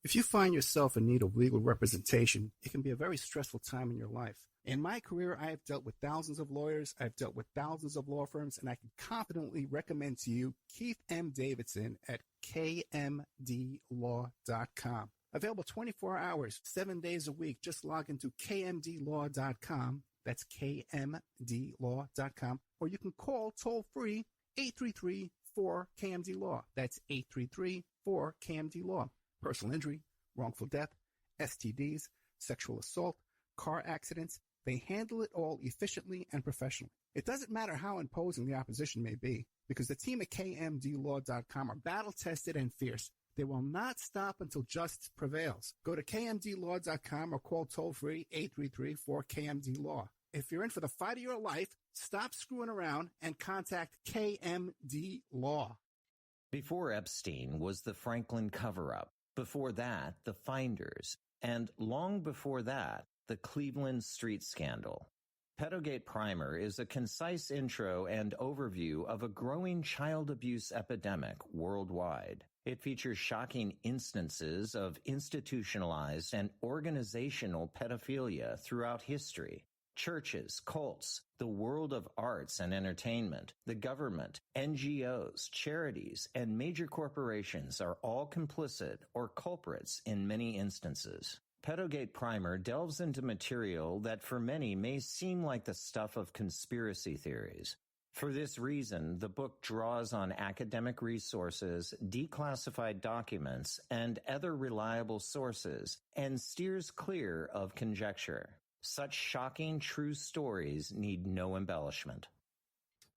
If you find yourself in need of legal representation, it can be a very stressful time in your life. In my career, I have dealt with thousands of lawyers, I've dealt with thousands of law firms, and I can confidently recommend to you Keith M. Davidson at kmdlaw.com. Available 24 hours, 7 days a week. Just log into kmdlaw.com. That's kmdlaw.com. Or you can call toll-free 833-4KMD-LAW. That's 833-4KMD-LAW. Personal injury, wrongful death, STDs, sexual assault, car accidents. They handle it all efficiently and professionally. It doesn't matter how imposing the opposition may be, because the team at kmdlaw.com are battle-tested and fierce. They will not stop until justice prevails. Go to kmdlaw.com or call toll-free 833-4KMD-LAW. If you're in for the fight of your life, stop screwing around and contact KMD Law. Before Epstein was the Franklin cover-up. Before that, the Finders. And long before that, the Cleveland Street Scandal. Pedogate Primer is a concise intro and overview of a growing child abuse epidemic worldwide. It features shocking instances of institutionalized and organizational pedophilia throughout history. Churches, cults, the world of arts and entertainment, the government, NGOs, charities, and major corporations are all complicit or culprits in many instances. Pedogate Primer delves into material that for many may seem like the stuff of conspiracy theories. For this reason, the book draws on academic resources, declassified documents, and other reliable sources, and steers clear of conjecture. Such shocking true stories need no embellishment.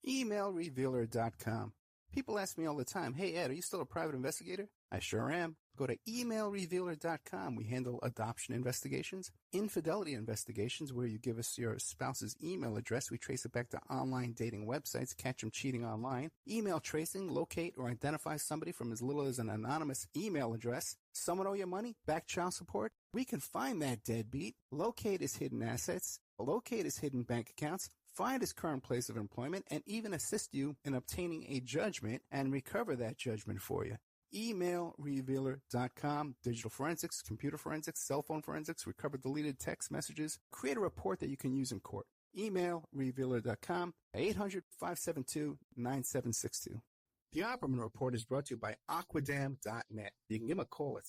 Emailrevealer.com. People ask me all the time, hey Ed, are you still a private investigator? I sure am. Go to emailrevealer.com. We handle adoption investigations, infidelity investigations, where you give us your spouse's email address. We trace it back to online dating websites, catch them cheating online. Email tracing, locate or identify somebody from as little as an anonymous email address. Someone owe you money? Back child support? We can find that deadbeat. Locate his hidden assets. Locate his hidden bank accounts. Find his current place of employment and even assist you in obtaining a judgment and recover that judgment for you. Emailrevealer.com. Digital forensics, computer forensics, cell phone forensics, recover deleted text messages. Create a report that you can use in court. Emailrevealer.com, 800-572-9762. The Opperman Report is brought to you by Aquadam.net. You can give them a call at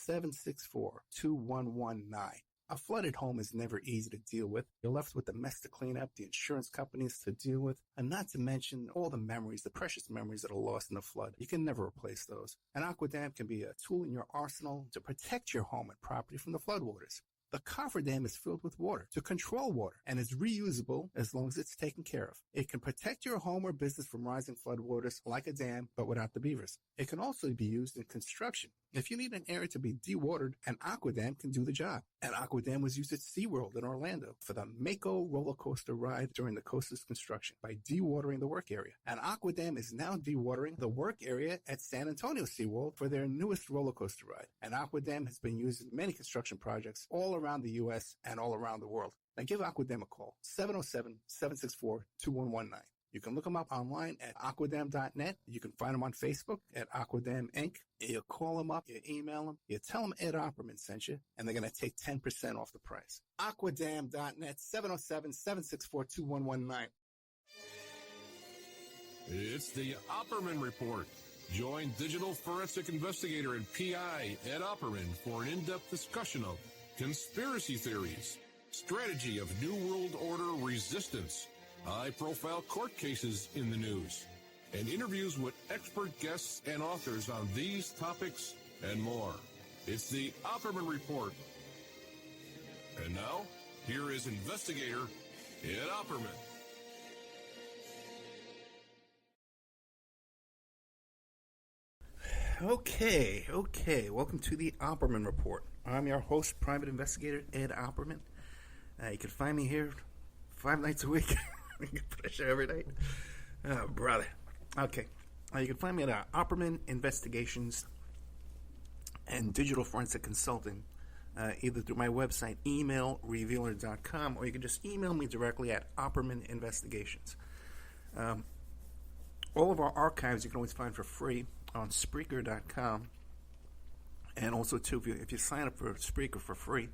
707-764-2119. A flooded home is never easy to deal with. You're left with the mess to clean up, the insurance companies to deal with, and not to mention all the memories, the precious memories that are lost in the flood. You can never replace those. And Aquadam can be a tool in your arsenal to protect your home and property from the floodwaters. The cofferdam is filled with water to control water and is reusable as long as it's taken care of. It can protect your home or business from rising floodwaters like a dam, but without the beavers. It can also be used in construction. If you need an area to be dewatered, an Aquadam can do the job. An Aquadam was used at SeaWorld in Orlando for the Mako roller coaster ride during the coaster's construction by dewatering the work area. An Aquadam is now dewatering the work area at San Antonio SeaWorld for their newest roller coaster ride. An Aquadam has been used in many construction projects all around the U.S. and all around the world. Now give Aquadam a call, 707-764-2119. You can look them up online at aquadam.net. You can find them on Facebook at Aquadam Inc. You call them up, you email them, you tell them Ed Opperman sent you, and they're going to take 10% off the price. Aquadam.net, 707-764-2119. It's the Opperman Report. Join digital forensic investigator and PI Ed Opperman for an in-depth discussion of conspiracy theories, strategy of New World Order resistance, high-profile court cases in the news, and interviews with expert guests and authors on these topics and more. It's the Opperman Report. And now, here is investigator Ed Opperman. Okay. Welcome to the Opperman Report. I'm your host, private investigator Ed Opperman. You can find me here 5 nights a week. I can put a show every night. Oh, brother. Okay. You can find me at Opperman Investigations and Digital Forensic Consulting, either through my website, emailrevealer.com, or you can just email me directly at Opperman Investigations. All of our archives you can always find for free on Spreaker.com. And also, too, if you sign up for Spreaker for free,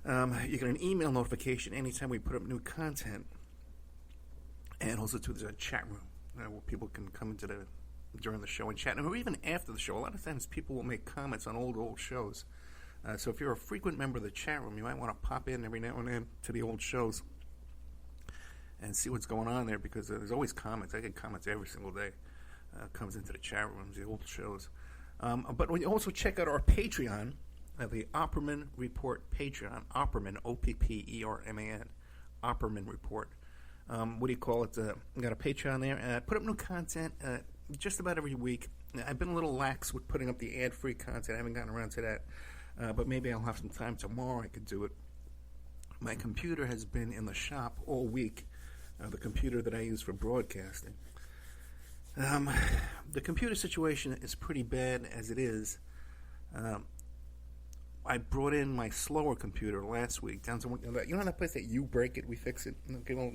you get an email notification anytime we put up new content. And also, too, there's a chat room where people can come into during the show and chat, or even after the show. A lot of times people will make comments on old shows. So if you're a frequent member of the chat room, you might want to pop in every now and then to the old shows and see what's going on there, because there's always comments. I get comments every single day. Comes into the chat rooms, the old shows. But when you also check out our Patreon, the Opperman Report Patreon, Opperman, Opperman, Opperman Report. What do you call it? I got a Patreon there. I put up new content just about every week. I've been a little lax with putting up the ad-free content. I haven't gotten around to that. But maybe I'll have some time tomorrow. I could do it. My computer has been in the shop all week, the computer that I use for broadcasting. The computer situation is pretty bad as it is. I brought in my slower computer last week. Down to, you know that place that you break it, we fix it? Okay, well,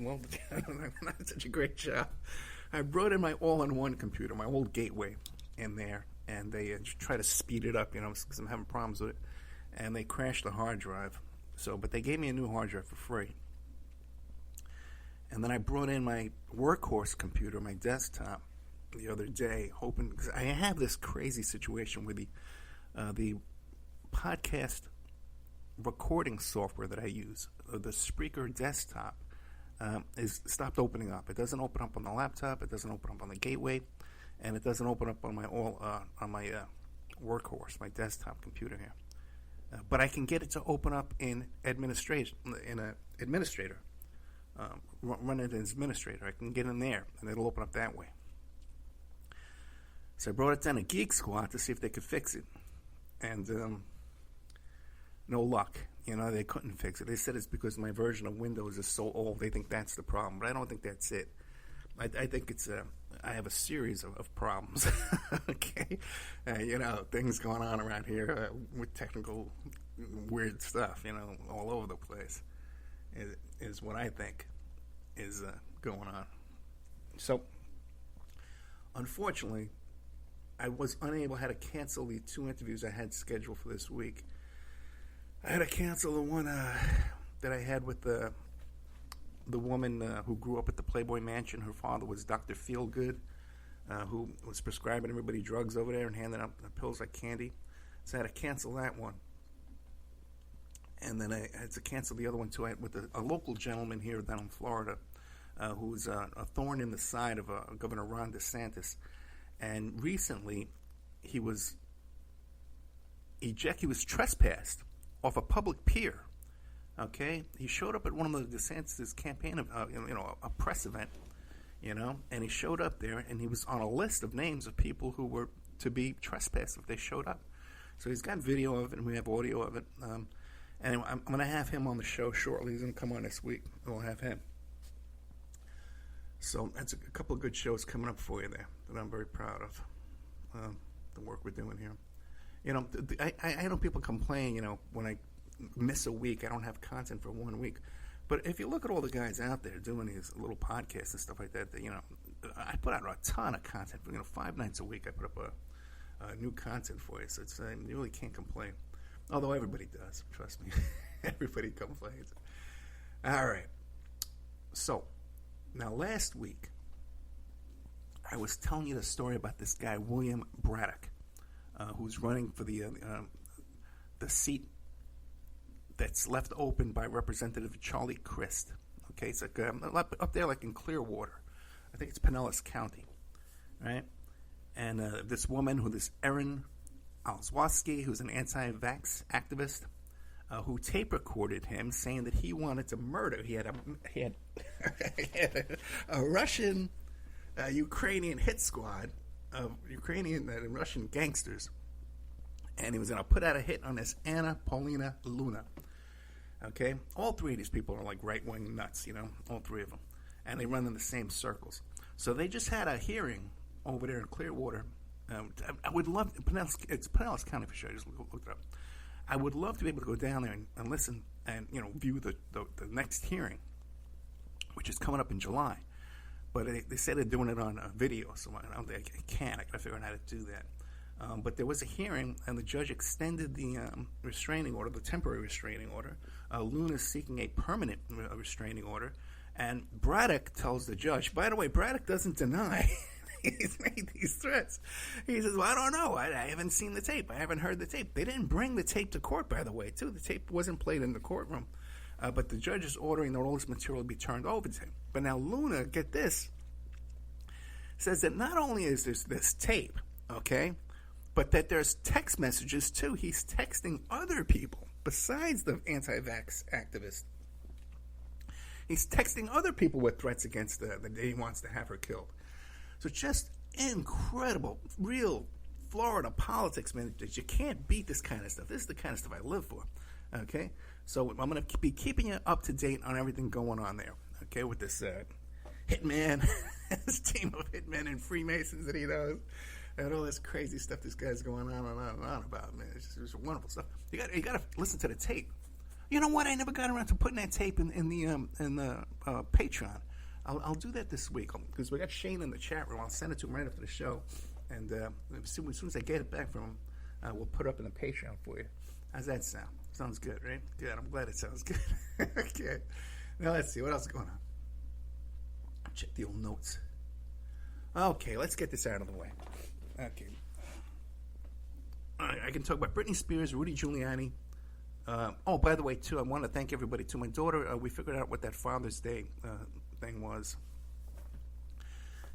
not such a great job. I brought in my all-in-one computer, my old Gateway, in there, and they try to speed it up, because I'm having problems with it. And they crashed the hard drive. But they gave me a new hard drive for free. And then I brought in my workhorse computer, my desktop, the other day, hoping, because I have this crazy situation with the podcast recording software that I use, the Spreaker desktop, is stopped opening up. It doesn't open up on the laptop. It doesn't open up on the Gateway, and it doesn't open up on my workhorse, my desktop computer here. But I can get it to open up in administrator, run it as administrator. I can get in there, and it'll open up that way. So I brought it down to Geek Squad to see if they could fix it, and no luck. They couldn't fix it. They said it's because my version of Windows is so old. They think that's the problem, but I don't think that's it. I think it's I have a series of problems. Okay, things going on around here with technical weird stuff. All over the place is what I think is going on. So, unfortunately, I was unable. I had to cancel the 2 interviews I had scheduled for this week. I had to cancel the one that I had with the woman who grew up at the Playboy Mansion. Her father was Dr. Feelgood, who was prescribing everybody drugs over there and handing out pills like candy. So I had to cancel that one. And then I had to cancel the other one, too. I had with a local gentleman here down in Florida who's a thorn in the side of Governor Ron DeSantis. And recently, he was trespassed off a public pier. Okay, he showed up at one of the DeSantis' campaign, a press event, and he showed up there, and he was on a list of names of people who were to be trespassed if they showed up. So he's got video of it, and we have audio of it. And I'm going to have him on the show shortly. He's going to come on this week. We'll have him. So that's a couple of good shows coming up for you there that I'm very proud of, the work we're doing here. I know people complain, when I miss a week, I don't have content for 1 week. But if you look at all the guys out there doing these little podcasts and stuff like that, I put out a ton of content. 5 nights a week I put up a new content for you. So you really can't complain. Although everybody does, trust me. Everybody complains. All right. So, now last week, I was telling you the story about this guy, William Braddock, who's running for the seat that's left open by Representative Charlie Crist. Okay, it's like up there, like in Clearwater. I think it's Pinellas County, right? And this woman, this Erin Alzwowski, who's an anti-vax activist, who tape recorded him saying that he wanted to murder. He had a Russian, Ukrainian hit squad of Ukrainian and Russian gangsters, and he was going to put out a hit on this Anna Paulina Luna. Okay, all three of these people are like right-wing nuts, all three of them, and they run in the same circles. So they just had a hearing over there in Clearwater. I would love it's Pinellas County for sure. I just looked it up. I would love to be able to go down there and listen and view the next hearing, which is coming up in July. But they said they're doing it on video, so I can't. I got to figure out how to do that. But there was a hearing, and the judge extended the restraining order, the temporary restraining order. Luna's seeking a permanent restraining order. And Braddock tells the judge, by the way, Braddock doesn't deny he's made these threats. He says, well, I don't know. I haven't seen the tape. I haven't heard the tape. They didn't bring the tape to court, by the way, too. The tape wasn't played in the courtroom. But the judge is ordering that all this material be turned over to him. But now Luna, get this, says that not only is there this tape, okay, but that there's text messages, too. He's texting other people besides the anti-vax activist. He's texting other people with threats against that he wants to have her killed. So just incredible, real Florida politics, man. You can't beat this kind of stuff. This is the kind of stuff I live for, okay? So I'm going to be keeping you up to date on everything going on there, okay, with this hitman, this team of hitmen and Freemasons that he knows, and all this crazy stuff this guy's going on and on and on about, man. It's just wonderful stuff. You got to listen to the tape. You know what? I never got around to putting that tape in the Patreon. I'll do that this week because we got Shane in the chat room. I'll send it to him right after the show, and as soon as I get it back from him, we'll put it up in the Patreon for you. How's that sound? Sounds good, right? Good. I'm glad it sounds good. Okay. Now let's see what else is going on. Check the old notes. Okay, let's get this out of the way. Okay. All right, I can talk about Brittney Spears, Rudy Giuliani. Oh, by the way, too, I want to thank everybody, too. My daughter, we figured out what that Father's Day thing was.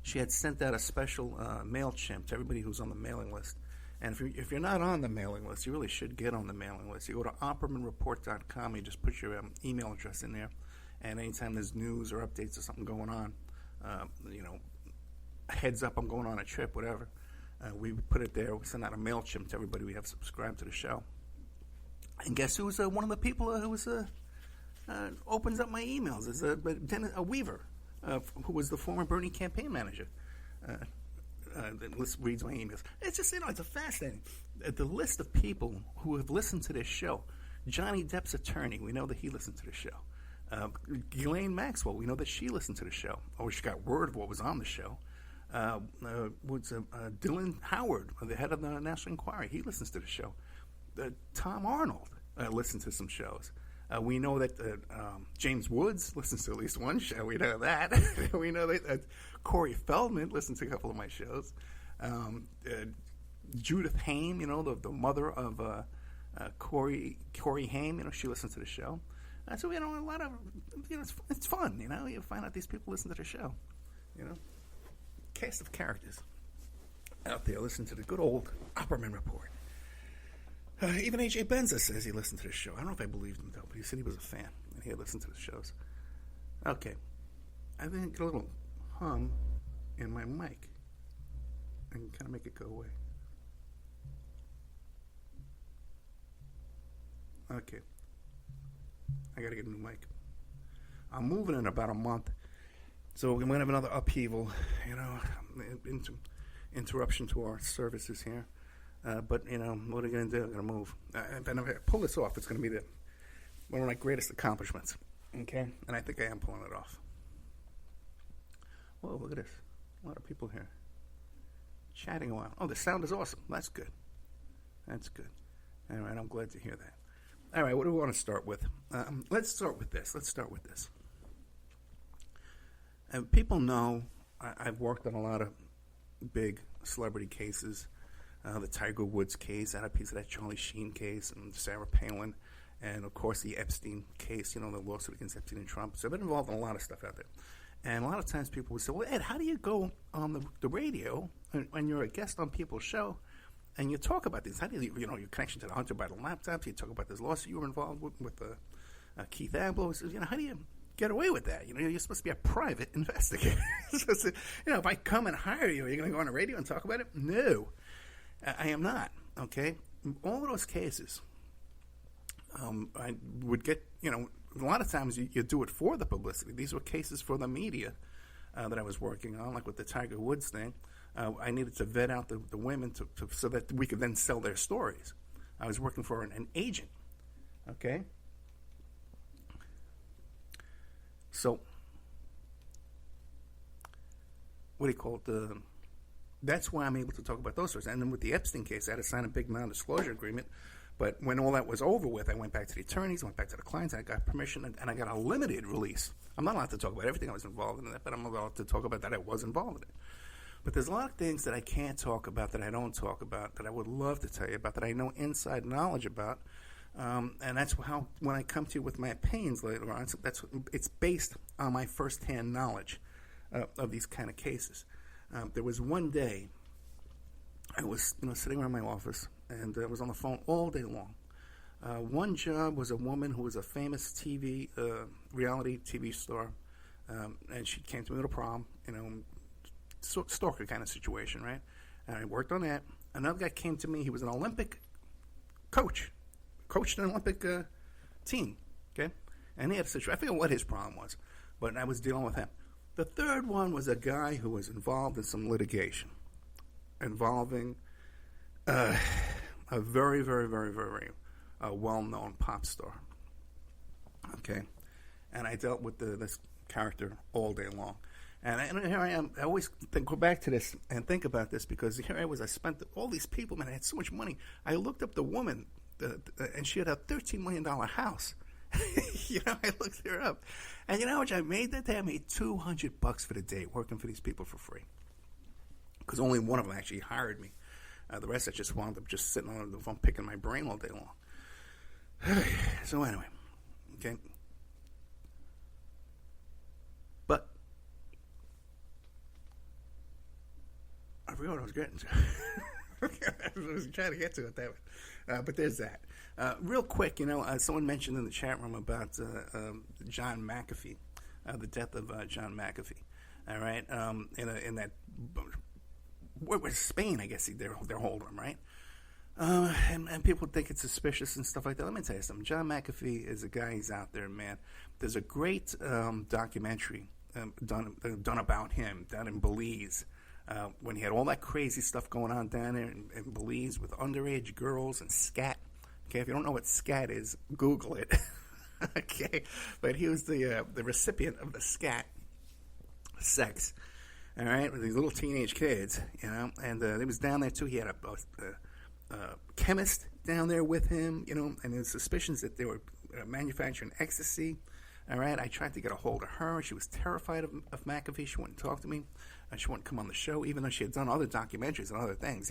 She had sent out a special MailChimp to everybody who's on the mailing list. And if you're not on the mailing list, you really should get on the mailing list. You go to oppermanreport.com, you just put your email address in there, and anytime there's news or updates or something going on, heads up, I'm going on a trip, whatever, we put it there. We send out a MailChimp to everybody we have subscribed to the show. And guess who's one of the people who opens up my emails? Is a Weaver, who was the former Bernie campaign manager. That reads my emails. It's just, it's a fascinating. The list of people who have listened to this show. Johnny Depp's attorney, we know that he listened to the show. Ghislaine Maxwell, we know that she listened to the show. Or she got word of what was on the show. Dylan Howard, the head of the National Enquirer, he listens to the show. Tom Arnold listens to some shows. We know that James Woods listens to at least one show. We know that. We know that Corey Feldman listens to a couple of my shows. Judith Haim, the mother of Corey Haim, she listens to the show. So, a lot of, it's fun, you find out these people listen to the show, Cast of characters out there listen to the good old Opperman Report. Even A.J. Benza says he listened to the show. I don't know if I believed him, though, but he said he was a fan, and he had listened to the shows. Okay. I think a little hum in my mic. I can kind of make it go away. Okay. I got to get a new mic. I'm moving in about a month, so we're going to have another upheaval, interruption to our services here. But, what are you going to do? I'm going to move. If I pull this off, it's going to be one of my greatest accomplishments. Okay? And I think I am pulling it off. Whoa, look at this. A lot of people here. Chatting a while. Oh, the sound is awesome. That's good. That's good. All right, I'm glad to hear that. All right, what do we want to start with? Let's start with this. People know I've worked on a lot of big celebrity cases. The Tiger Woods case, I had a piece of that Charlie Sheen case, and Sarah Palin, and of course the Epstein case, the lawsuit against Epstein and Trump. So I've been involved in a lot of stuff out there. And a lot of times people would say, well, Ed, how do you go on the radio when you're a guest on people's show and you talk about things? How do you, your connection to the Hunter Biden laptops, you talk about this lawsuit you were involved with Keith Abloh. Says, how do you get away with that? You're supposed to be a private investigator. So, if I come and hire you, are you going to go on the radio and talk about it? No. I am not, okay? All of those cases, I would get, a lot of times you do it for the publicity. These were cases for the media that I was working on, like with the Tiger Woods thing. I needed to vet out the women so that we could then sell their stories. I was working for an agent, okay? So, what do you call it? that's why I'm able to talk about those stories. And then with the Epstein case, I had to sign a big non-disclosure agreement. But when all that was over with, I went back to the attorneys, went back to the clients, and I got permission, and I got a limited release. I'm not allowed to talk about everything I was involved in that, but I'm allowed to talk about that I was involved in it. But there's a lot of things that I can't talk about, that I don't talk about, that I would love to tell you about, that I know inside knowledge about. And that's how, when I come to you with my opinions later on, it's based on my firsthand knowledge of these kind of cases. There was one day I was sitting around my office, and I was on the phone all day long. One job was a woman who was a famous reality TV star, and she came to me with a problem, stalker kind of situation, right? And I worked on that. Another guy came to me. He was an Olympic coached an Olympic team, okay? And he had a situation. I forget what his problem was, but I was dealing with him. The third one was a guy who was involved in some litigation involving a very, very, very, very well-known pop star, okay? And I dealt with this character all day long. And here I am. I always go back to this and think about this, because here I was. I spent all these people, man. I had so much money. I looked up the woman, and she had a $13 million house. I looked her up. And you know how much I made that day? I made $200 for the day working for these people for free. Because only one of them actually hired me. The rest I just wound up just sitting on the phone picking my brain all day long. So anyway, okay. But I forgot what I was getting to. I was trying to get to it that way. But there's that. Real quick, someone mentioned in the chat room about John McAfee, the death of John McAfee. All right, in that what was Spain? I guess they're holding him, right? And people think it's suspicious and stuff like that. Let me tell you something. John McAfee is a guy. He's out there, man. There's a great documentary done about him down in Belize. When he had all that crazy stuff going on down there in Belize with underage girls and scat. Okay, if you don't know what scat is, Google it. Okay, but he was the recipient of the scat sex. All right, with these little teenage kids, and he was down there too. He had a chemist down there with him, and there's suspicions that they were manufacturing ecstasy. All right, I tried to get a hold of her. She was terrified of McAfee. She wouldn't talk to me. She wouldn't come on the show, even though she had done other documentaries and other things,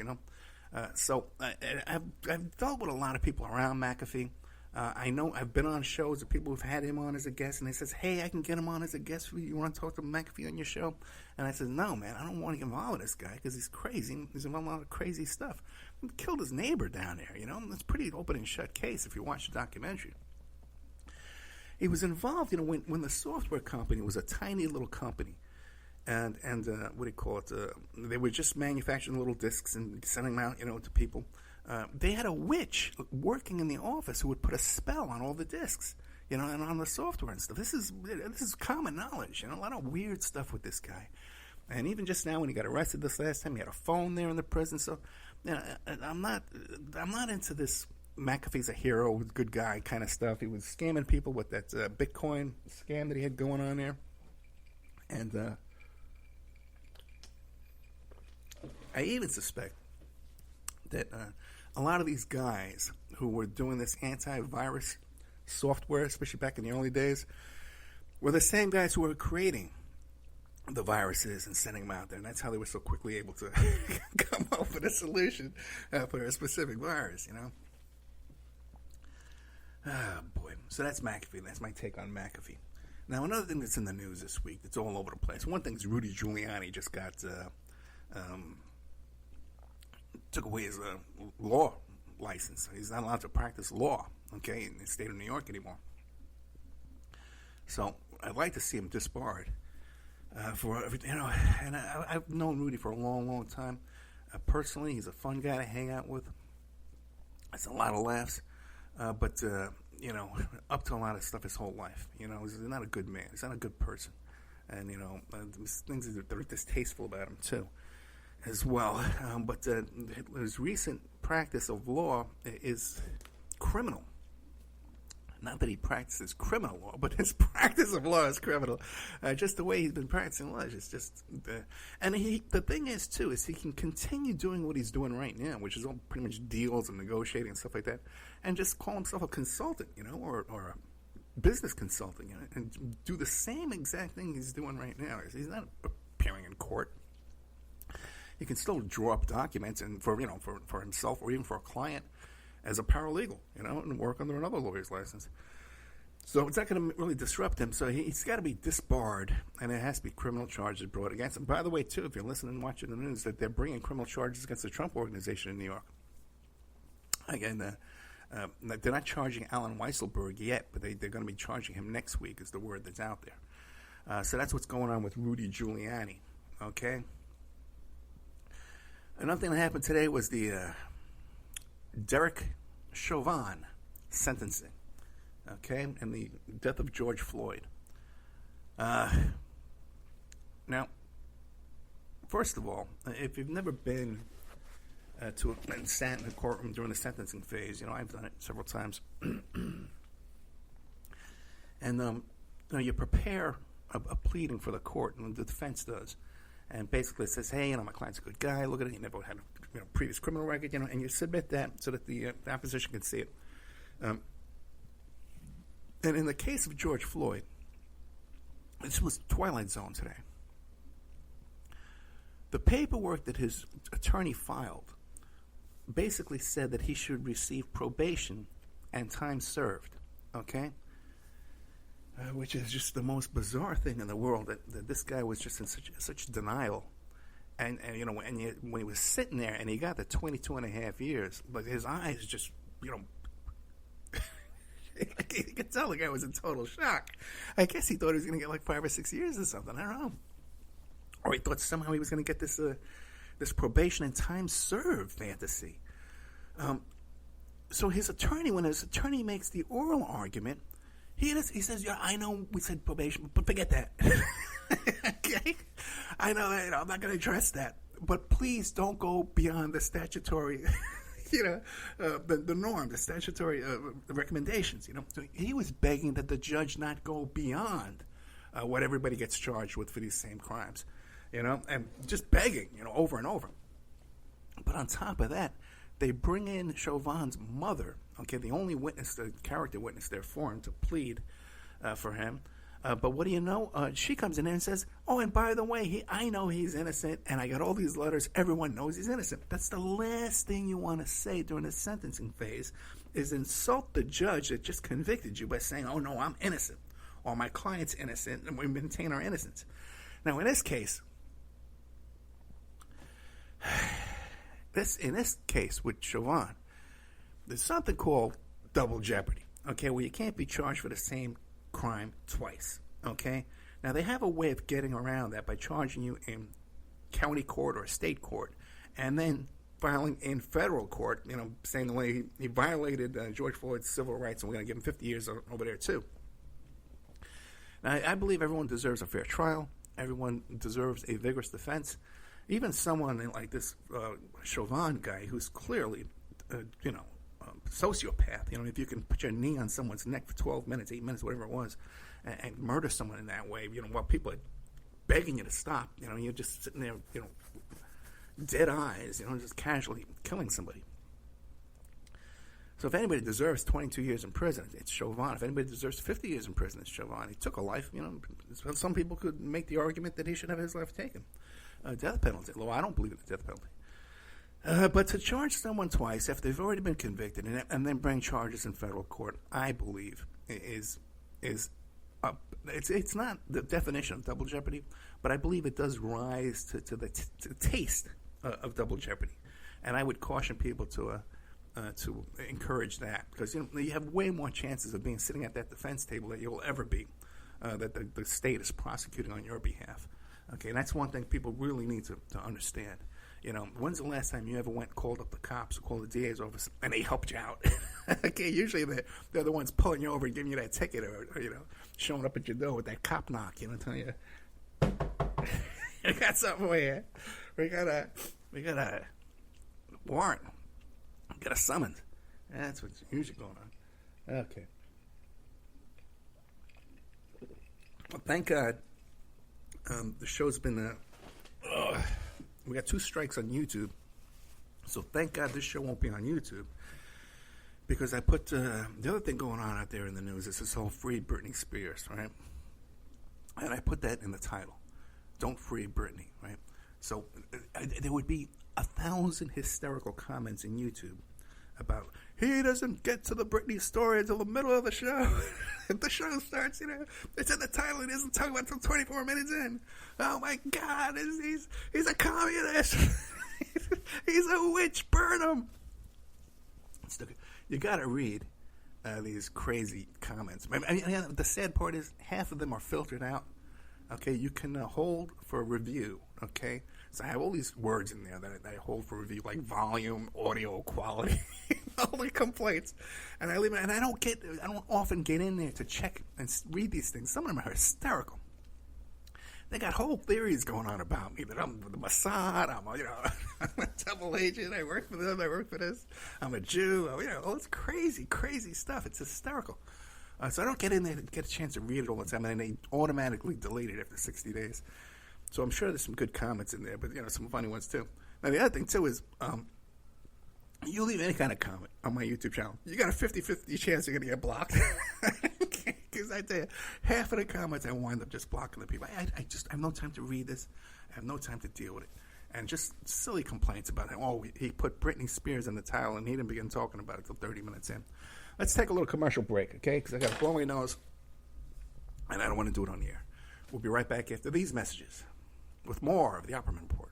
So I've dealt with a lot of people around McAfee. I know I've been on shows of people who've had him on as a guest, and they says, "Hey, I can get him on as a guest. You want to talk to McAfee on your show?" And I said, "No, man, I don't want to get involved with this guy because he's crazy. He's involved in a lot of crazy stuff. He killed his neighbor down there, It's a pretty open and shut case if you watch the documentary." He was involved, when the software company was a tiny little company. And what do you call it? They were just manufacturing little discs and sending them out, to people. They had a witch working in the office who would put a spell on all the discs, and on the software and stuff. This is common knowledge, a lot of weird stuff with this guy. And even just now, when he got arrested this last time, he had a phone there in the prison. So, I'm not into this. McAfee's a hero, good guy kind of stuff. He was scamming people with that Bitcoin scam that he had going on there, and I even suspect that a lot of these guys who were doing this antivirus software, especially back in the early days, were the same guys who were creating the viruses and sending them out there. And that's how they were so quickly able to come up with a solution for a specific virus, Oh, boy. So that's McAfee. That's my take on McAfee. Now, another thing that's in the news this week that's all over the place. One thing is Rudy Giuliani just got took away his law license. He's not allowed to practice law, okay, in the state of New York anymore. So I'd like to see him disbarred for everything, And I've known Rudy for a long, long time. Personally, he's a fun guy to hang out with. It's a lot of laughs, but up to a lot of stuff his whole life. He's not a good man. He's not a good person, and there's things that are distasteful about him too, as well. But his recent practice of law is criminal. Not that he practices criminal law, but his practice of law is criminal. Just the way he's been practicing law is just... and the thing is, too, is he can continue doing what he's doing right now, which is all pretty much deals and negotiating and stuff like that, and just call himself a consultant, or a business consultant, and do the same exact thing he's doing right now. He's not appearing in court. He can still draw up documents and for himself or even for a client as a paralegal, and work under another lawyer's license. So it's not going to really disrupt him. So he's got to be disbarred, and it has to be criminal charges brought against him. By the way, too, if you're listening and watching the news, that they're bringing criminal charges against the Trump Organization in New York. Again, they're not charging Alan Weisselberg yet, but they're going to be charging him next week is the word that's out there. So that's what's going on with Rudy Giuliani, okay? Another thing that happened today was the Derek Chauvin sentencing, okay, and the death of George Floyd. Now, first of all, if you've never been and sat in a courtroom during the sentencing phase, I've done it several times, and you prepare a pleading for the court, and the defense does. And basically it says, hey, my client's a good guy. Look at it. He never had a previous criminal record, and you submit that so that the opposition can see it. And in the case of George Floyd, this was Twilight Zone today. The paperwork that his attorney filed basically said that he should receive probation and time served, okay? Which is just the most bizarre thing in the world, that this guy was just in such denial. And when he was sitting there and he got the 22 and a half years, but his eyes just, you could tell the guy was in total shock. I guess he thought he was going to get like 5 or 6 years or something. I don't know. Or he thought somehow he was going to get this probation and time served fantasy. So when his attorney makes the oral argument, he says, yeah, I know we said probation, but forget that. Okay? I know that, I'm not going to address that. But please don't go beyond the statutory, the norm, the statutory recommendations, So he was begging that the judge not go beyond what everybody gets charged with for these same crimes, and just begging, over and over. But on top of that, they bring in Chauvin's mother, okay, the only witness, the character witness there for him to plead for him. But what do you know? She comes in there and says, oh, and by the way, I know he's innocent, and I got all these letters. Everyone knows he's innocent. That's the last thing you want to say during the sentencing phase, is insult the judge that just convicted you by saying, oh, no, I'm innocent, or my client's innocent, and we maintain our innocence. Now, in this case, in this case with Chauvin, there's something called double jeopardy, okay, where you can't be charged for the same crime twice, okay? Now, they have a way of getting around that by charging you in county court or state court and then filing in federal court, saying the way he violated George Floyd's civil rights, and we're going to give him 50 years over there, too. Now, I believe everyone deserves a fair trial. Everyone deserves a vigorous defense. Even someone like this Chauvin guy, who's clearly, sociopath. If you can put your knee on someone's neck for 12 minutes, 8 minutes, whatever it was, and murder someone in that way, while people are begging you to stop, you're just sitting there, dead eyes, just casually killing somebody. So if anybody deserves 22 years in prison, it's Chauvin. If anybody deserves 50 years in prison, it's Chauvin. He took a life. Some people could make the argument that he should have his life taken. Death penalty. Although I don't believe in the death penalty. But to charge someone twice after they've already been convicted and then bring charges in federal court, I believe it's not the definition of double jeopardy, but I believe it does rise to the taste of double jeopardy, and I would caution people to encourage that, because you have way more chances of being sitting at that defense table that you will ever be, that the state is prosecuting on your behalf. Okay, and that's one thing people really need to understand. When's the last time you ever called up the cops or called the DA's office and they helped you out? Okay, usually they're the ones pulling you over and giving you that ticket, or showing up at your door with that cop knock, telling you, we got something for you. We got a warrant. We got a summons. That's what's usually going on. Okay. Well, thank God the show's been... we got 2 strikes on YouTube. So thank God this show won't be on YouTube. Because I put... the other thing going on out there in the news is this whole free Brittney Spears, right? And I put that in the title. Don't free Brittney, right? So there would be 1,000 hysterical comments in YouTube about, he doesn't get to the Brittney story until the middle of the show. If the show starts, it's in the title, he doesn't talk about it until 24 minutes in. Oh my God, he's a communist. He's a witch, burn him. You gotta read these crazy comments. I mean, the sad part is half of them are filtered out. Okay, you can hold for review. Okay, so I have all these words in there that I hold for review, like volume, audio quality, all the complaints, and I leave it. And I don't often get in there to check and read these things. Some of them are hysterical. They got whole theories going on about me, that I'm the Mossad, I'm a double agent, I work for them, I work for this, I'm a Jew, all this crazy, crazy stuff. It's hysterical. So I don't get in there to get a chance to read it all the time, and they automatically delete it after 60 days. So I'm sure there's some good comments in there, but some funny ones too. Now the other thing too is, you leave any kind of comment on my YouTube channel, you got a 50-50 chance you're going to get blocked. Because I tell you, half of the comments I wind up just blocking the people. I have no time to read this. I have no time to deal with it. And just silly complaints about him. He put Brittney Spears in the title and he didn't begin talking about it until 30 minutes in. Let's take a little commercial break, okay? Because I got to blow my nose and I don't want to do it on the air. We'll be right back after these messages with more of the Opperman Report.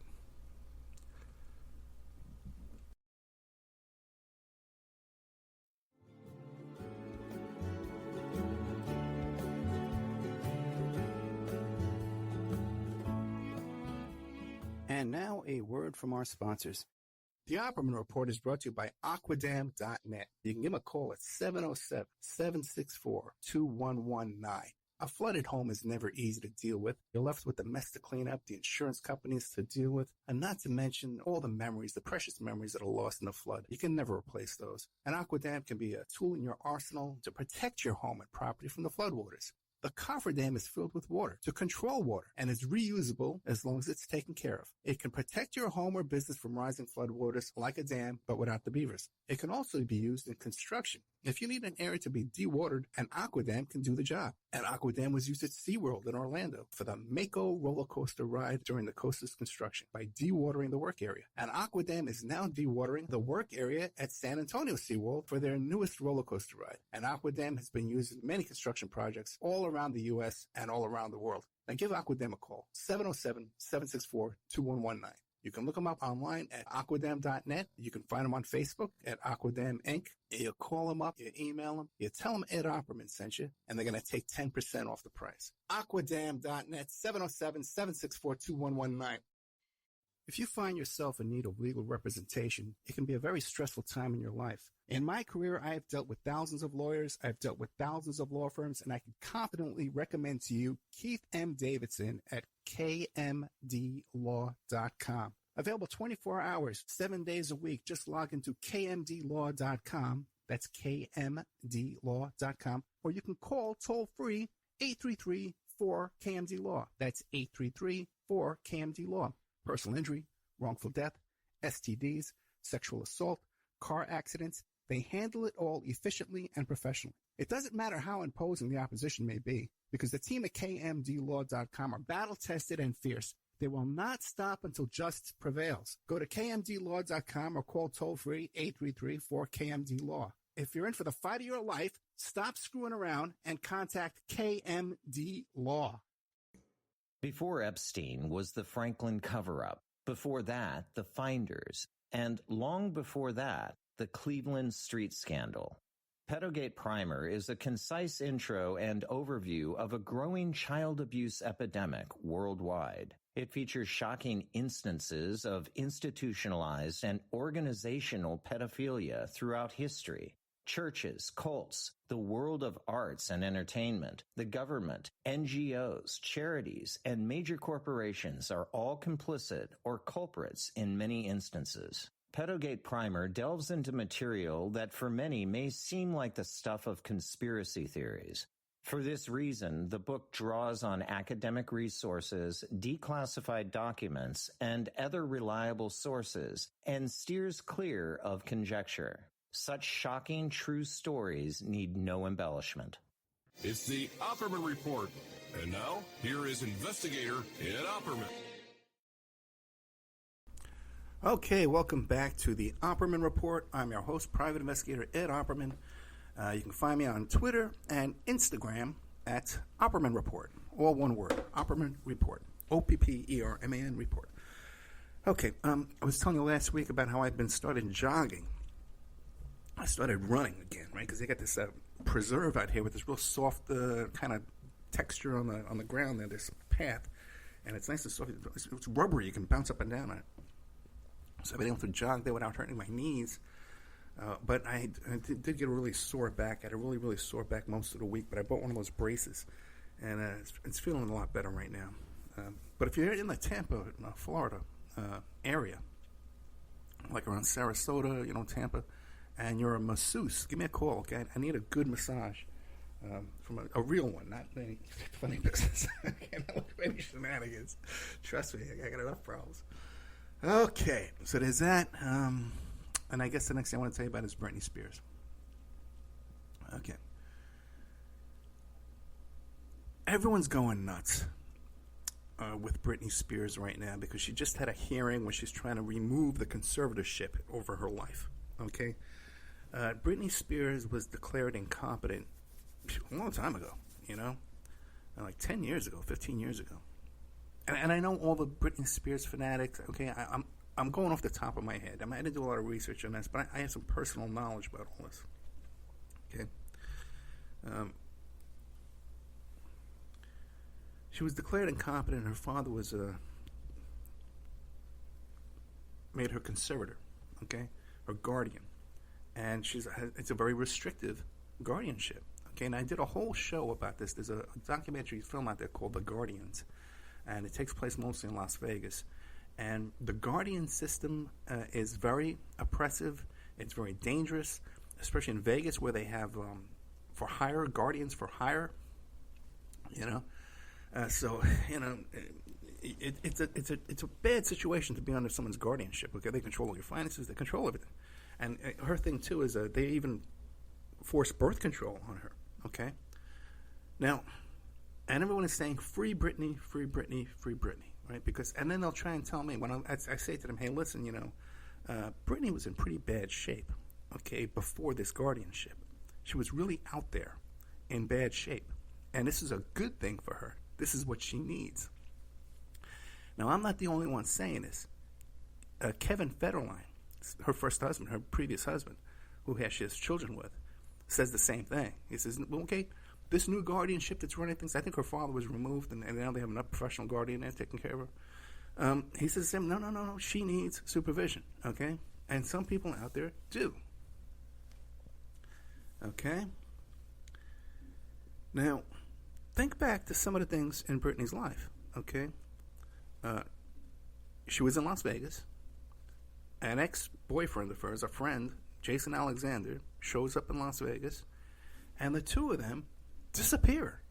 And now a word from our sponsors. The Opperman Report is brought to you by Aquadam.net. You can give them a call at 707-764-2119. A flooded home is never easy to deal with. You're left with the mess to clean up, the insurance companies to deal with, and not to mention all the memories, the precious memories that are lost in the flood. You can never replace those. And Aquadam can be a tool in your arsenal to protect your home and property from the floodwaters. The cofferdam is filled with water to control water and is reusable as long as it's taken care of. It can protect your home or business from rising floodwaters like a dam, but without the beavers. It can also be used in construction. If you need an area to be dewatered, an Aquadam can do the job. An Aquadam was used at SeaWorld in Orlando for the Mako roller coaster ride during the coaster's construction by dewatering the work area. An Aquadam is now dewatering the work area at San Antonio SeaWorld for their newest roller coaster ride. An Aquadam has been used in many construction projects all around the U.S. and all around the world. Now give Aquadam a call, 707-764-2119. You can look them up online at aquadam.net. You can find them on Facebook at Aquadam Inc. You call them up, you email them, you tell them Ed Opperman sent you, and they're going to take 10% off the price. Aquadam.net, 707-764-2119. If you find yourself in need of legal representation, it can be a very stressful time in your life. In my career, I have dealt with thousands of lawyers, I've dealt with thousands of law firms, and I can confidently recommend to you Keith M. Davidson at kmdlaw.com. Available 24 hours, 7 days a week. Just log into kmdlaw.com. That's kmdlaw.com. Or you can call toll-free 833-4KMD-LAW. That's 833-4KMD-LAW. Personal injury, wrongful death, STDs, sexual assault, car accidents. They handle it all efficiently and professionally. It doesn't matter how imposing the opposition may be, because the team at kmdlaw.com are battle-tested and fierce. They will not stop until justice prevails. Go to kmdlaw.com or call toll-free 833-4KMD-LAW. If you're in for the fight of your life, stop screwing around and contact KMD Law. Before Epstein was the Franklin cover-up. Before that, the Finders. And long before that, the Cleveland street scandal. Pedogate Primer is a concise intro and overview of a growing child abuse epidemic worldwide. It features shocking instances of institutionalized and organizational pedophilia throughout history. Churches, cults, the world of arts and entertainment, the government, NGOs, charities, and major corporations are all complicit or culprits in many instances. Pedogate Primer delves into material that for many may seem like the stuff of conspiracy theories. For this reason, the book draws on academic resources, declassified documents, and other reliable sources, and steers clear of conjecture. Such shocking true stories need no embellishment. It's the Opperman Report. And now, here is investigator Ed Opperman. Okay, welcome back to the Opperman Report. I'm your host, Private Investigator Ed Opperman. You can find me on Twitter and Instagram at Opperman Report. All one word, Opperman Report. Opperman Report. Okay, I was telling you last week about how I've been started jogging. I started running again, right? Because they got this preserve out here with this real soft kind of texture on the ground there, this path. And it's nice and soft. It's rubbery. You can bounce up and down on it. So I've been able to jog there without hurting my knees. But I did get a really sore back. I had a really, really sore back most of the week. But I bought one of those braces. And it's feeling a lot better right now. But if you're in the Tampa, Florida area, like around Sarasota, Tampa, and you're a masseuse, give me a call, okay? I need a good massage from a real one, not any funny business. I can't look for any shenanigans. Trust me, I got enough problems. Okay, so there's that. And I guess the next thing I want to tell you about is Brittney Spears. Okay. Everyone's going nuts with Brittney Spears right now because she just had a hearing where she's trying to remove the conservatorship over her life. Okay? Brittney Spears was declared incompetent a long time ago, like 10 years ago, 15 years ago. And I know all the Brittney Spears fanatics, okay? I'm going off the top of my head. I didn't do a lot of research on this, but I have some personal knowledge about all this. Okay? She was declared incompetent. Her father was made her conservator, okay? Her guardian. And it's a very restrictive guardianship. Okay, and I did a whole show about this. There's a documentary film out there called The Guardians, and it takes place mostly in Las Vegas. And the guardian system is very oppressive. It's very dangerous, especially in Vegas where they have for hire, guardians for hire. It's a bad situation to be under someone's guardianship. Okay, they control all your finances. They control everything. And her thing, too, is they even force birth control on her, okay? Now, and everyone is saying, free Brittney, free Brittney, free Brittney, right? And then they'll try and tell me, when I say to them, hey, listen, Brittney was in pretty bad shape, okay, before this guardianship. She was really out there in bad shape. And this is a good thing for her. This is what she needs. Now, I'm not the only one saying this. Kevin Federline, her first husband, her previous husband, who she has children with, says the same thing. He says, well, okay, this new guardianship that's running things, I think her father was removed, and now they have another professional guardian there taking care of her. He says, no, she needs supervision, okay? And some people out there do. Okay? Now, think back to some of the things in Brittney's life, okay? She was in Las Vegas. An ex-boyfriend of hers, a friend, Jason Alexander, shows up in Las Vegas, and the two of them disappear.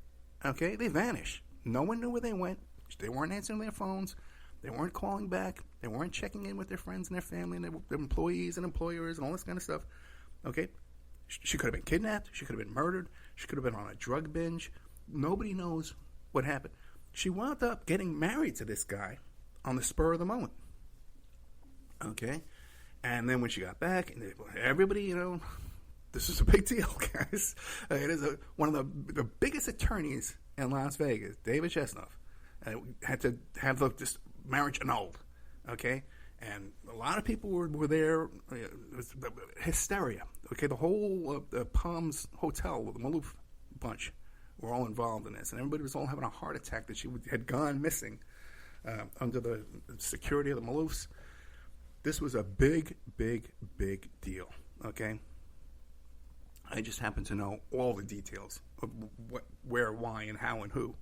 Okay? They vanish. No one knew where they went. They weren't answering their phones. They weren't calling back. They weren't checking in with their friends and their family and their employees and employers and all this kind of stuff. Okay? She could have been kidnapped. She could have been murdered. She could have been on a drug binge. Nobody knows what happened. She wound up getting married to this guy on the spur of the moment. Okay, and then when she got back, everybody, this is a big deal, guys. It is one of the biggest attorneys in Las Vegas, David Chesnoff, had to have this marriage annulled. Okay, and a lot of people were there. It was hysteria. Okay, the whole Palms Hotel, the Maloof bunch, were all involved in this, and everybody was all having a heart attack that she had gone missing under the security of the Maloofs. This was a big, big, big deal, okay? I just happen to know all the details of what, where, why, and how, and who,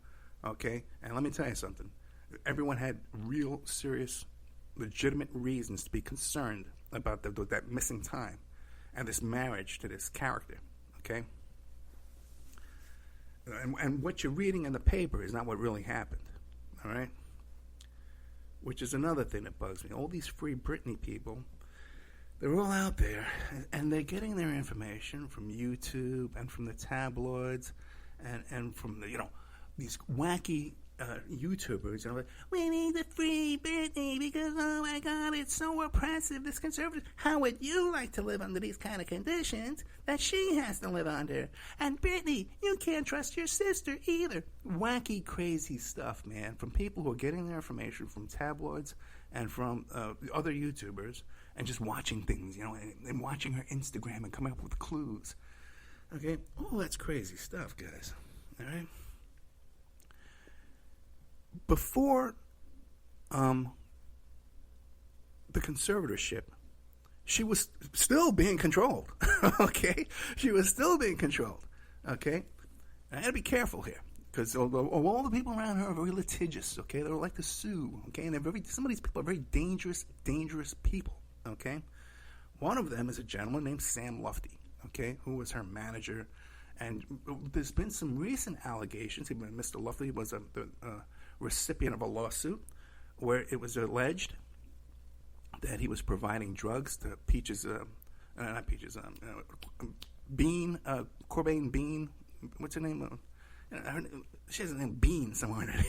okay? And let me tell you something. Everyone had real, serious, legitimate reasons to be concerned about that missing time and this marriage to this character, okay? And what you're reading in the paper is not what really happened, all right? Which is another thing that bugs me. All these Free Brittney people, they're all out there, and they're getting their information from YouTube and from the tabloids and from the, these wacky YouTubers. Like, we need to free Brittney because, oh my God, it's so oppressive, this conservative. How would you like to live under these kind of conditions that she has to live under? And Brittney, you can't trust your sister either. Wacky, crazy stuff, man, from people who are getting their information from tabloids and from other YouTubers and just watching things, and watching her Instagram and coming up with clues. Okay? Oh, that's crazy stuff, guys. All right? Before the conservatorship, she was still being controlled, okay? She was still being controlled, okay? I got to be careful here, because all the people around her are very litigious, okay? They like to sue, okay? And some of these people are very dangerous people, okay? One of them is a gentleman named Sam Lufty, okay, who was her manager. And there's been some recent allegations. Mr. Lufty was the recipient of a lawsuit where it was alleged that he was providing drugs to Cobain Bean. What's her name? She has a name Bean somewhere.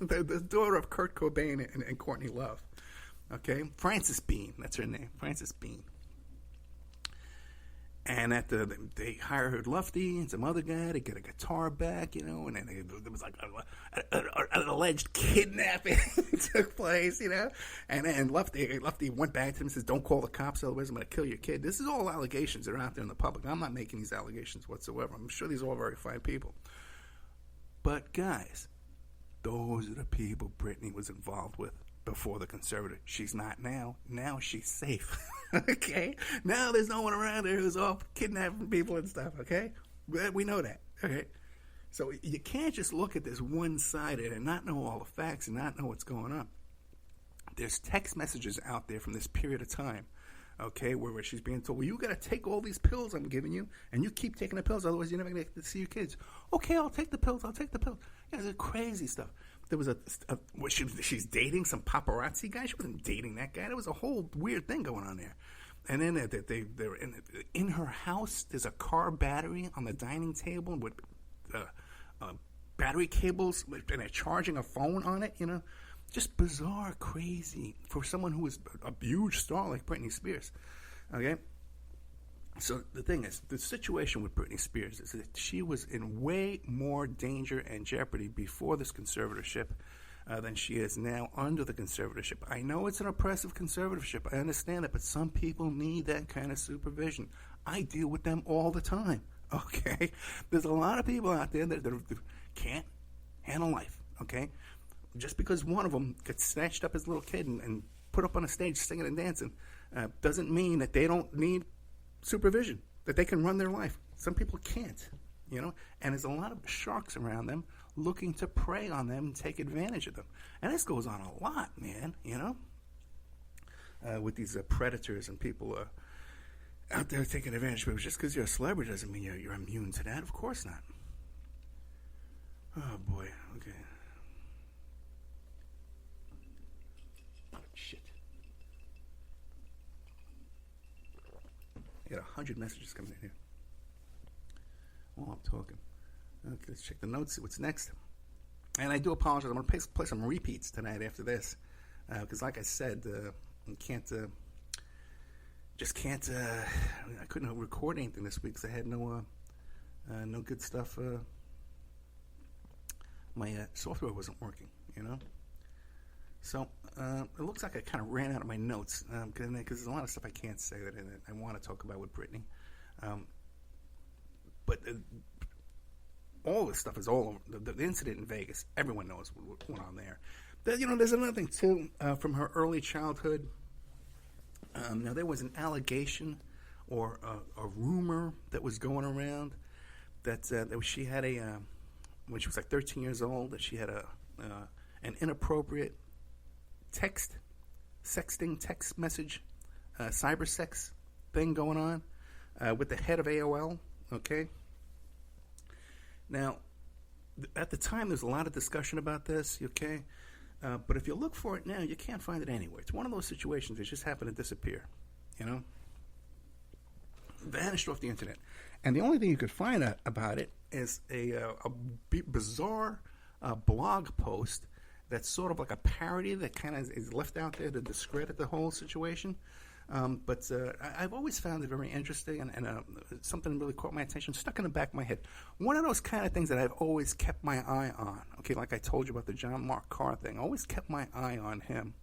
the daughter of Kurt Cobain and Courtney Love. Okay, Frances Bean. That's her name, Frances Bean. And they hired Lufty and some other guy to get a guitar back, and then there was like an alleged kidnapping took place, And then Lufty went back to him and says, "Don't call the cops, otherwise I'm going to kill your kid." This is all allegations that are out there in the public. I'm not making these allegations whatsoever. I'm sure these are all very fine people. But guys, those are the people Brittney was involved with before the conservator. She's not now. Now she's safe. Okay? Now there's no one around her who's off kidnapping people and stuff, okay? We know that, okay? So you can't just look at this one-sided and not know all the facts and not know what's going on. There's text messages out there from this period of time, okay, where she's being told, well, you got to take all these pills I'm giving you, and you keep taking the pills, otherwise you're never going to get to see your kids. Okay, I'll take the pills. Yeah, it's crazy stuff. There was she's dating some paparazzi guy. She wasn't dating that guy. There was a whole weird thing going on there. And then they're in her house. There's a car battery on the dining table with battery cables, and they're charging a phone on it. Just bizarre, crazy for someone who is a huge star like Britney Spears. Okay. So the thing is, the situation with Britney Spears is that she was in way more danger and jeopardy before this conservatorship than she is now under the conservatorship. I know it's an oppressive conservatorship. I understand that, but some people need that kind of supervision. I deal with them all the time, okay? There's a lot of people out there that can't handle life, okay? Just because one of them gets snatched up as a little kid and put up on a stage singing and dancing doesn't mean that they don't need supervision, that they can run their life. Some people can't, and there's a lot of sharks around them looking to prey on them and take advantage of them. And this goes on a lot, man, with these predators and people out there taking advantage of people. Just because you're a celebrity doesn't mean you're immune to that. Of course not. Oh, boy. Okay. Shit. I got 100 messages coming in here. Oh, I'm talking. Okay, let's check the notes, see what's next. And I do apologize. I'm going to play some repeats tonight after this. Because like I said, I couldn't record anything this week because I had no good stuff. My software wasn't working, So it looks like I kind of ran out of my notes because there's a lot of stuff I can't say that I want to talk about with Brittney. But all this stuff is all over. The incident in Vegas, everyone knows what went on there. There's another thing, too, from her early childhood. Now, there was an allegation or a rumor that was going around that she had when she was like 13 years old, that she had an inappropriate sexting text message, cyber sex thing going on with the head of AOL, okay? Now, at the time, there's a lot of discussion about this, okay? But if you look for it now, you can't find it anywhere. It's one of those situations that just happen to disappear, you know? Vanished off the internet. And the only thing you could find out about it is a bizarre blog post that's sort of like a parody that kind of is left out there to discredit the whole situation. But I've always found it very interesting, and something really caught my attention, stuck in the back of my head. One of those kind of things that I've always kept my eye on. Okay, like I told you about the John Mark Carr thing. I always kept my eye on him.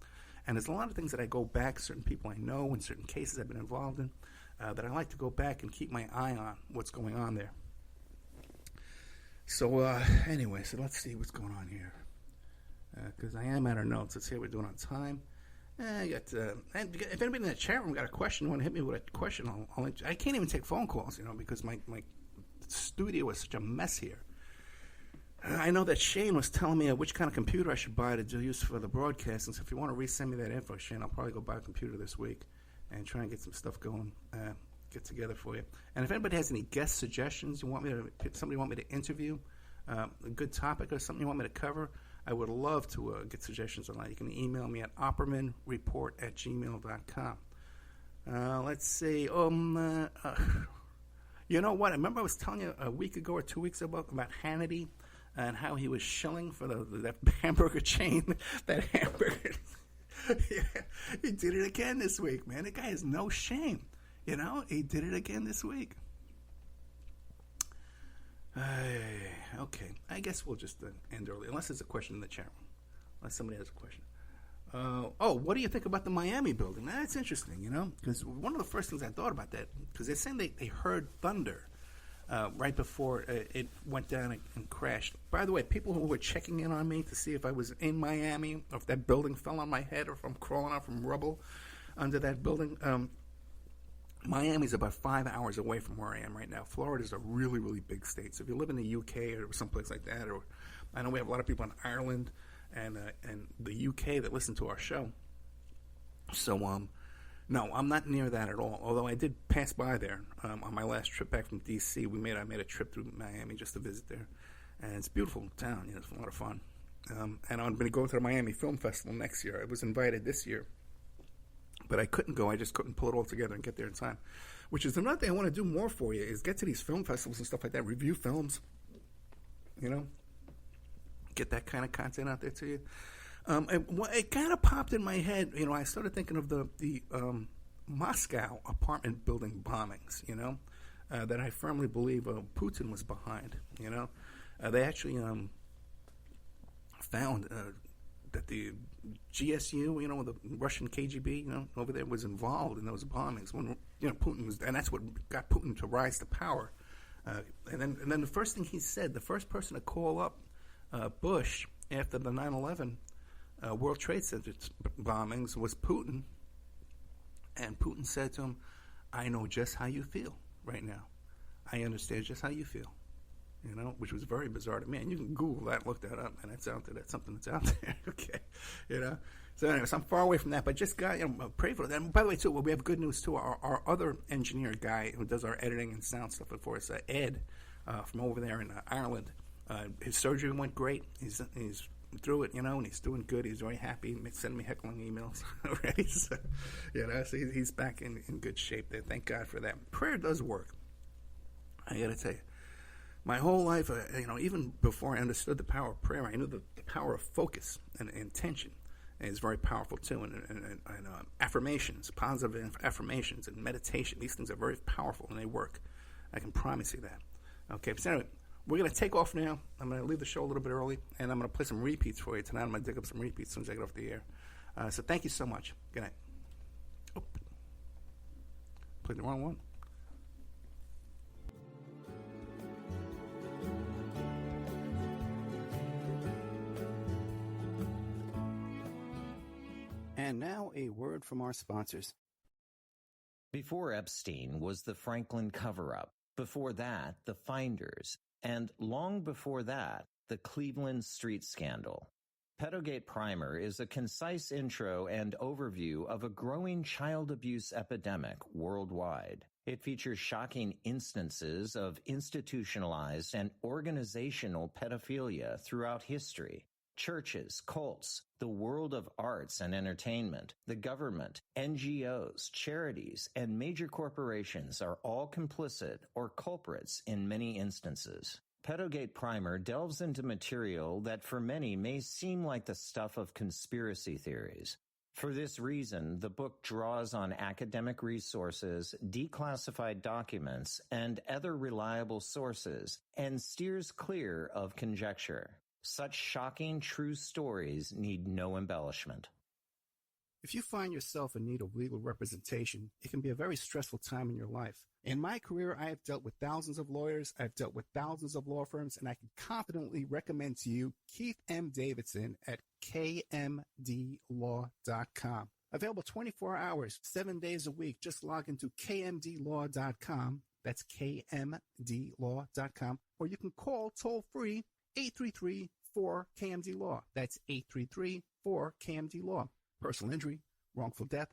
And there's a lot of things that I go back, certain people I know and certain cases I've been involved in, that I like to go back and keep my eye on what's going on there. So anyway, so let's see what's going on here. Because I am at our notes. Let's see how we're doing on time. If anybody in the chat room got a question, want to hit me with a question, I can't even take phone calls, because my studio is such a mess here. I know that Shane was telling me which kind of computer I should buy to use for the broadcasting. So if you want to resend me that info, Shane, I'll probably go buy a computer this week and try and get some stuff going, get together for you. And if anybody has any guest suggestions, somebody want me to interview, a good topic or something you want me to cover, I would love to get suggestions on that. You can email me at oppermanreport@gmail.com. Let's see. You know what? I remember I was telling you a week ago or 2 weeks ago about Hannity and how he was shilling for that hamburger chain. That hamburger. Yeah, he did it again this week, man. The guy has no shame. He did it again this week. Okay, I guess we'll just end early, unless there's a question in the chat room. Unless somebody has a question. What do you think about the Miami building? That's interesting, because one of the first things I thought about that, because they're saying they heard thunder right before it went down and crashed. By the way, people who were checking in on me to see if I was in Miami, or if that building fell on my head, or if I'm crawling out from rubble under that building, Miami's about 5 hours away from where I am right now. Florida's a really, really big state. So if you live in the UK or someplace like that, or I know we have a lot of people in Ireland and the UK that listen to our show. So, no, I'm not near that at all. Although I did pass by there on my last trip back from DC. I made a trip through Miami just to visit there, and it's a beautiful town. It's a lot of fun. And I'm going to go to the Miami Film Festival next year. I was invited this year, but I couldn't go. I just couldn't pull it all together and get there in time. Which is another thing I want to do more for you, is get to these film festivals and stuff like that, review films, get that kind of content out there to you. It kind of popped in my head, I started thinking of the Moscow apartment building bombings, that I firmly believe Putin was behind, They actually found that the GSU, the Russian KGB, over there was involved in those bombings when, Putin was, and that's what got Putin to rise to power. And then the first thing he said, the first person to call up Bush after the 9/11 World Trade Center bombings was Putin. And Putin said to him, I know just how you feel right now. I understand just how you feel. Which was very bizarre to me. And you can Google that, look that up, and that's out there. That's something that's out there. Okay. So anyways, I'm far away from that, but just pray for that. And by the way, too, we have good news, too. Our other engineer guy who does our editing and sound stuff for us, Ed, from over there in Ireland, his surgery went great. He's through it, and he's doing good. He's very happy. He's sending me heckling emails already. So, so he's back in good shape there. Thank God for that. Prayer does work. I got to tell you. My whole life, even before I understood the power of prayer, I knew the power of focus and intention is very powerful too. And affirmations, positive affirmations, and meditation, these things are very powerful and they work. I can promise you that. Okay, so anyway, we're going to take off now. I'm going to leave the show a little bit early, and I'm going to play some repeats for you tonight. I'm going to dig up some repeats as soon as I get off the air. So thank you so much. Good night. Oh, played the wrong one. And now a word from our sponsors. Before Epstein was the Franklin cover-up. Before that, the Finders. And long before that, the Cleveland street scandal. Pedogate Primer is a concise intro and overview of a growing child abuse epidemic worldwide. It features shocking instances of institutionalized and organizational pedophilia throughout history. Churches, cults, the world of arts and entertainment, the government, NGOs, charities, and major corporations are all complicit or culprits in many instances. Pedogate Primer delves into material that for many may seem like the stuff of conspiracy theories. For this reason, the book draws on academic resources, declassified documents, and other reliable sources, and steers clear of conjecture. Such shocking true stories need no embellishment. If you find yourself in need of legal representation, it can be a very stressful time in your life. In my career, I have dealt with thousands of lawyers, I've dealt with thousands of law firms, and I can confidently recommend to you Keith M. Davidson at kmdlaw.com. Available 24 hours, 7 days a week. Just log into kmdlaw.com. That's kmdlaw.com. Or you can call toll-free 833-4KMD-LAW. That's 833-4KMD-LAW. Personal injury, wrongful death,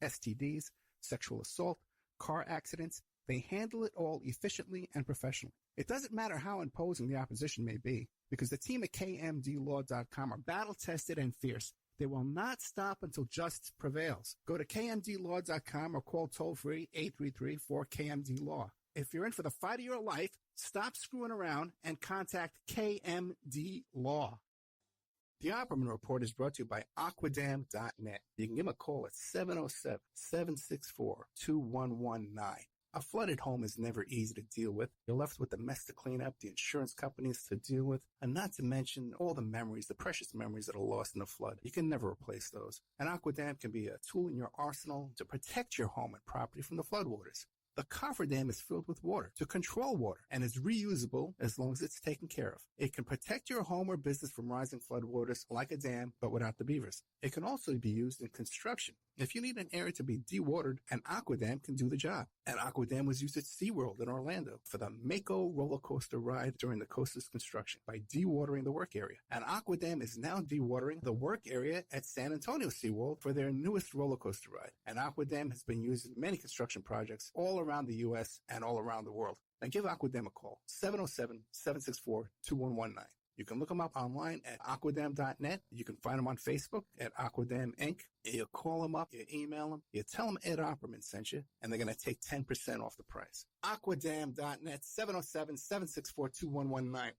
STDs, sexual assault, car accidents, they handle it all efficiently and professionally. It doesn't matter how imposing the opposition may be, because the team at kmdlaw.com are battle-tested and fierce. They will not stop until justice prevails. Go to kmdlaw.com or call toll-free 833-4KMD-LAW. If you're in for the fight of your life, stop screwing around and contact KMD Law. The Opperman Report is brought to you by Aquadam.net. You can give them a call at 707-764-2119. A flooded home is never easy to deal with. You're left with the mess to clean up, the insurance companies to deal with, and not to mention all the memories, the precious memories that are lost in the flood. You can never replace those. And Aquadam can be a tool in your arsenal to protect your home and property from the floodwaters. The cofferdam is filled with water to control water and is reusable as long as it's taken care of. It can protect your home or business from rising floodwaters like a dam, but without the beavers. It can also be used in construction. If you need an area to be dewatered, an Aquadam can do the job. An Aquadam was used at SeaWorld in Orlando for the Mako roller coaster ride during the coaster's construction by dewatering the work area. An Aquadam is now dewatering the work area at San Antonio SeaWorld for their newest roller coaster ride. An Aquadam has been used in many construction projects all around the U.S. and all around the world. Now give Aquadam a call, 707-764-2119. You can look them up online at aquadam.net. You can find them on Facebook at Aquadam Inc. You call them up, you email them, you tell them Ed Opperman sent you, and they're going to take 10% off the price. Aquadam.net, 707-764-2119.